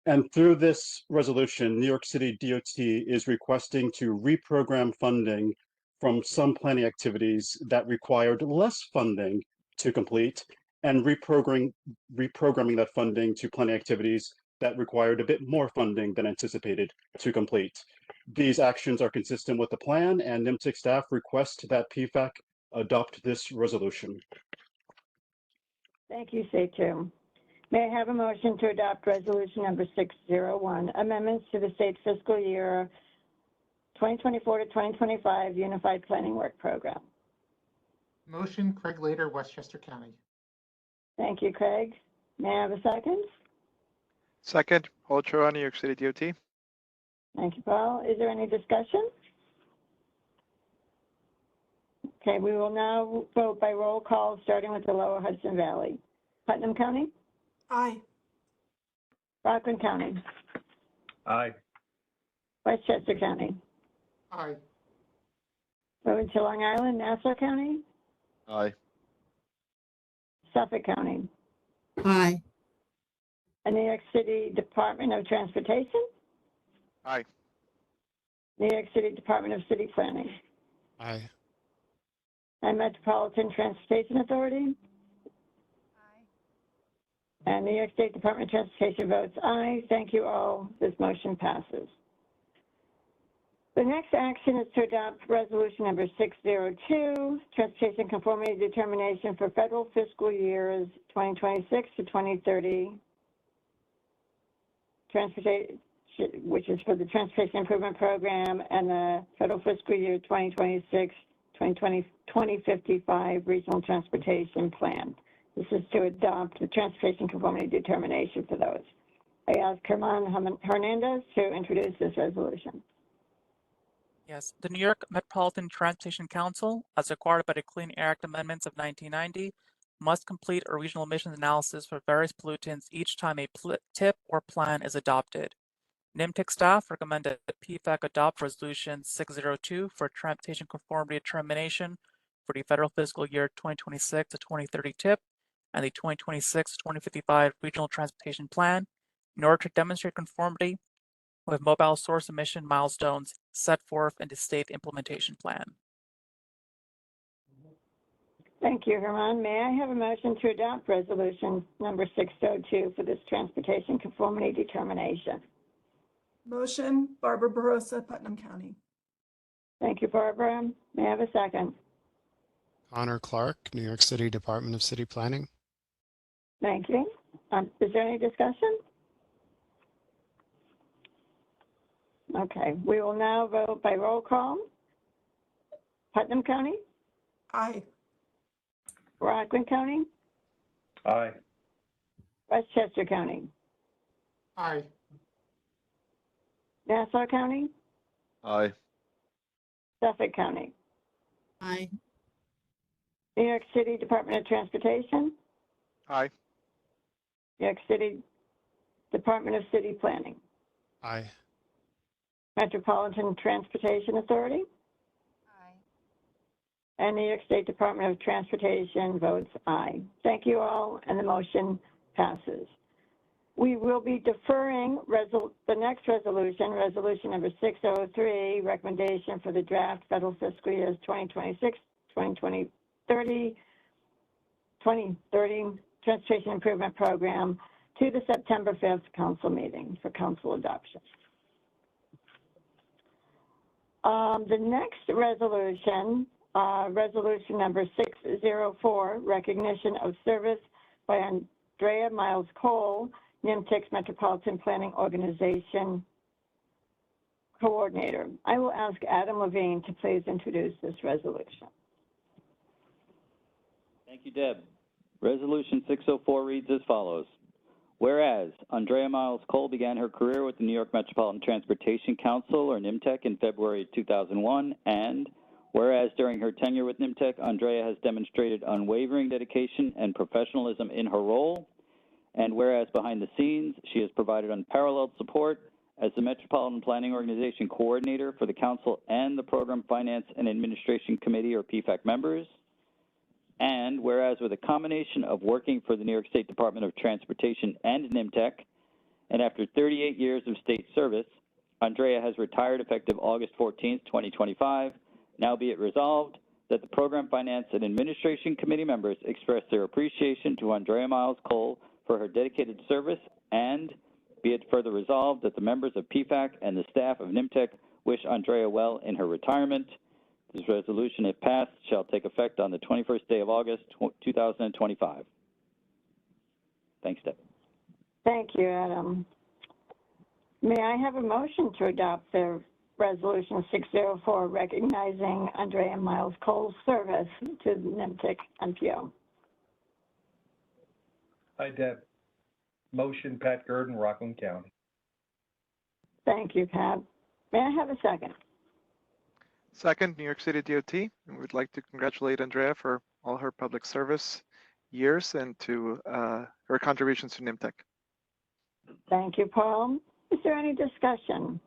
And through this resolution, New York City DOT is requesting to reprogram funding from some planning activities that required less funding to complete and reprogramming that funding to planning activities that required a bit more funding than anticipated to complete. These actions are consistent with the plan, and NYMTC staff request that PFAC adopt this resolution. Thank you, Setu. May I have a motion to adopt resolution number 601, amendments to the state fiscal year 2024-2025 Unified Planning Work Program? Motion, Craig Lader, Westchester County. Thank you, Craig. May I have a second? Second, Ultra, New York City DOT. Thank you, Paul. Is there any discussion? Okay, we will now vote by roll call, starting with the lower Hudson Valley. Putnam County? Aye. Rockland County? Aye. Westchester County? Aye. Moving to Long Island, Nassau County? Aye. Suffolk County? Aye. New York City Department of Transportation, Aye. New York City Department of City Planning, Aye. and Metropolitan Transportation Authority. And New York State Department of Transportation votes aye. Thank you all. This motion passes. The next action is to adopt resolution number 602, Transportation Conformity Determination for federal fiscal years 2026 to 2030, transportation, which is for the Transportation Improvement Program and the federal fiscal year 2026, 2055 Regional Transportation Plan. This is to adopt the Transportation Conformity Determination for those. I ask Herman Hernandez to introduce this resolution. Yes, the New York Metropolitan Transportation Council, as required by the Clean Air Act amendments of 1990, must complete a regional emissions analysis for various pollutants each time a TIP or plan is adopted. NYMTC staff recommend that PFAC adopt Resolution 602 for Transportation Conformity Determination for the federal fiscal year 2026 to 2030 TIP and the 2026-2055 Regional Transportation Plan in order to demonstrate conformity with mobile source emission milestones set forth in the state implementation plan. Thank you, Herman. May I have a motion to adopt resolution number 602 for this Transportation Conformity Determination? Motion, Barbara Barosa, Putnam County. Thank you, Barbara. May I have a second? Connor Clark, New York City Department of City Planning. Thank you. Is there any discussion? Okay, we will now vote by roll call. Putnam County? Aye. Rockland County? Aye. Westchester County? Aye. Nassau County? Aye. Suffolk County? Aye. New York City Department of Transportation? Aye. New York City Department of City Planning? Aye. Metropolitan Transportation Authority? Aye. And New York State Department of Transportation votes aye. Thank you all, and the motion passes. We will be deferring the next resolution, resolution number 603, recommendation for the draft federal fiscal years 2026, 2030 Transportation Improvement Program to the September 5th council meeting for council adoption. The next resolution, resolution number 604, recognition of service by Andrea Miles Cole, NYMTC Metropolitan Planning Organization Coordinator. I will ask Adam Levine to please introduce this resolution. Thank you, Deb. Resolution 604 reads as follows. Whereas Andrea Miles Cole began her career with the New York Metropolitan Transportation Council, or NYMTC, in February 2001, and whereas during her tenure with NYMTC, Andrea has demonstrated unwavering dedication and professionalism in her role, and whereas behind the scenes, she has provided unparalleled support as the Metropolitan Planning Organization Coordinator for the Council and the Program Finance and Administration Committee, or PFAC, members, and whereas with a combination of working for the New York State Department of Transportation and NYMTC, and after 38 years of state service, Andrea has retired effective August 14th, 2025. Now be it resolved that the Program Finance and Administration Committee members express their appreciation to Andrea Miles Cole for her dedicated service, and be it further resolved that the members of PFAC and the staff of NYMTC wish Andrea well in her retirement. This resolution, if passed, shall take effect on the 21st day of August, 2025. Thanks, Deb. Thank you, Adam. May I have a motion to adopt the resolution 604 recognizing Andrea Miles Cole's service to NYMTC MPO? Hi, Deb. Motion, Pat Gurdon, Rockland County. Thank you, Pat. May I have a second? Second, New York City DOT. And we'd like to congratulate Andrea for all her public service years and to her contributions to NYMTC. Thank you, Paul. Is there any discussion?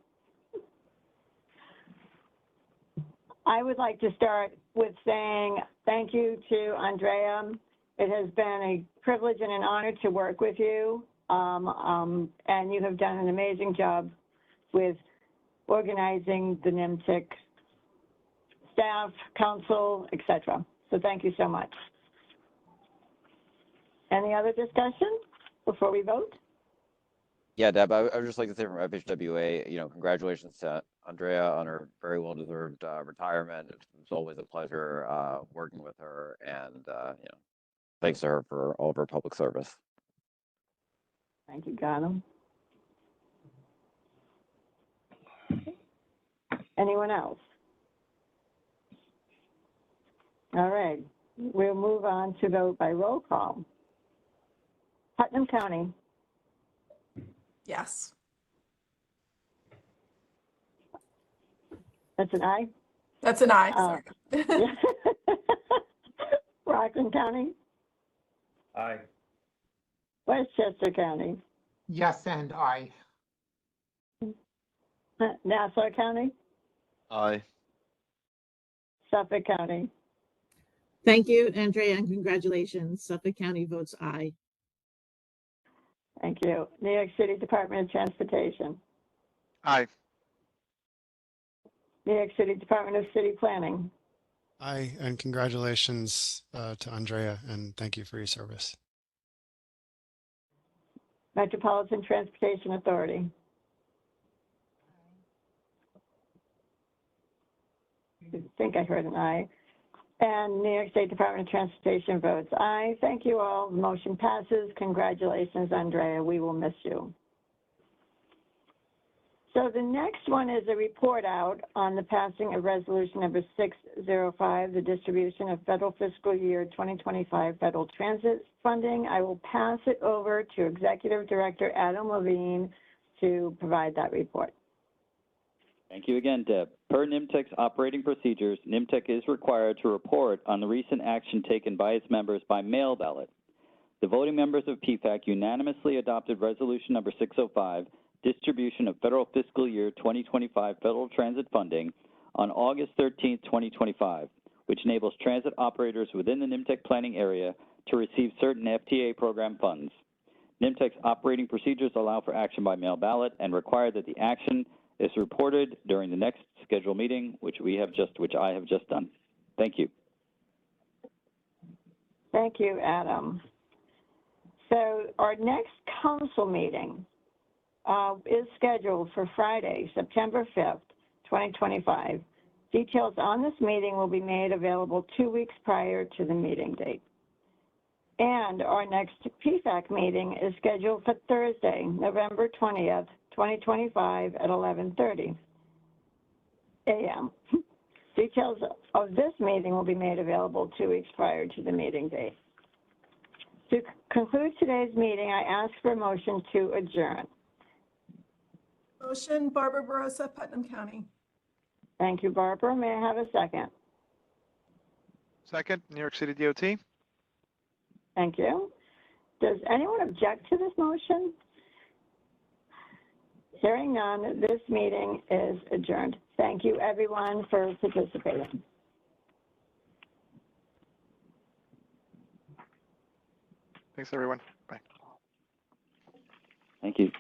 I would like to start with saying thank you to Andrea. It has been a privilege and an honor to work with you. And you have done an amazing job with organizing the NYMTC staff, council, etc. So thank you so much. Any other discussion before we vote? Yeah, Deb, I would just like to say from FHWA, congratulations to Andrea on her very well-deserved retirement. It's always a pleasure working with her, and thanks to her for all of her public service. Thank you, Gautam. Anyone else? All right, we'll move on to vote by roll call. Putnam County. Yes. That's an aye? That's an aye, sorry. Rockland County. Aye. Westchester County. Yes, and aye. Nassau County. Aye. Suffolk County. Thank you, Andrea, and congratulations. Suffolk County votes aye. Thank you. New York City Department of Transportation. Aye. New York City Department of City Planning. Aye, and congratulations to Andrea, and thank you for your service. Metropolitan Transportation Authority. I think I heard an aye. And New York State Department of Transportation votes aye. Thank you all. The motion passes. Congratulations, Andrea. We will miss you. So the next one is a report out on the passing of resolution number 605, the distribution of federal fiscal year 2025 federal transit funding. I will pass it over to Executive Director Adam Levine to provide that report. Thank you again, Deb. Per NYMTC's operating procedures, NYMTC is required to report on the recent action taken by its members by mail ballot. The voting members of PFAC unanimously adopted resolution number 605, distribution of federal fiscal year 2025 federal transit funding, on August 13, 2025, which enables transit operators within the NYMTC planning area to receive certain FTA program funds. NYMTC's operating procedures allow for action by mail ballot and require that the action is reported during the next scheduled meeting, which I have just done. Thank you. Thank you, Adam. So our next council meeting is scheduled for Friday, September 5th, 2025. Details on this meeting will be made available 2 weeks prior to the meeting date. And our next PFAC meeting is scheduled for Thursday, November 20th, 2025 at 11:30 a.m. Details of this meeting will be made available 2 weeks prior to the meeting date. To conclude today's meeting, I ask for a motion to adjourn. Motion, Barbara Barosa, Putnam County. Thank you, Barbara. May I have a second? Second, New York City DOT. Thank you. Does anyone object to this motion? Hearing none, this meeting is adjourned. Thank you, everyone, for participating. Thanks, everyone. Bye. Thank you.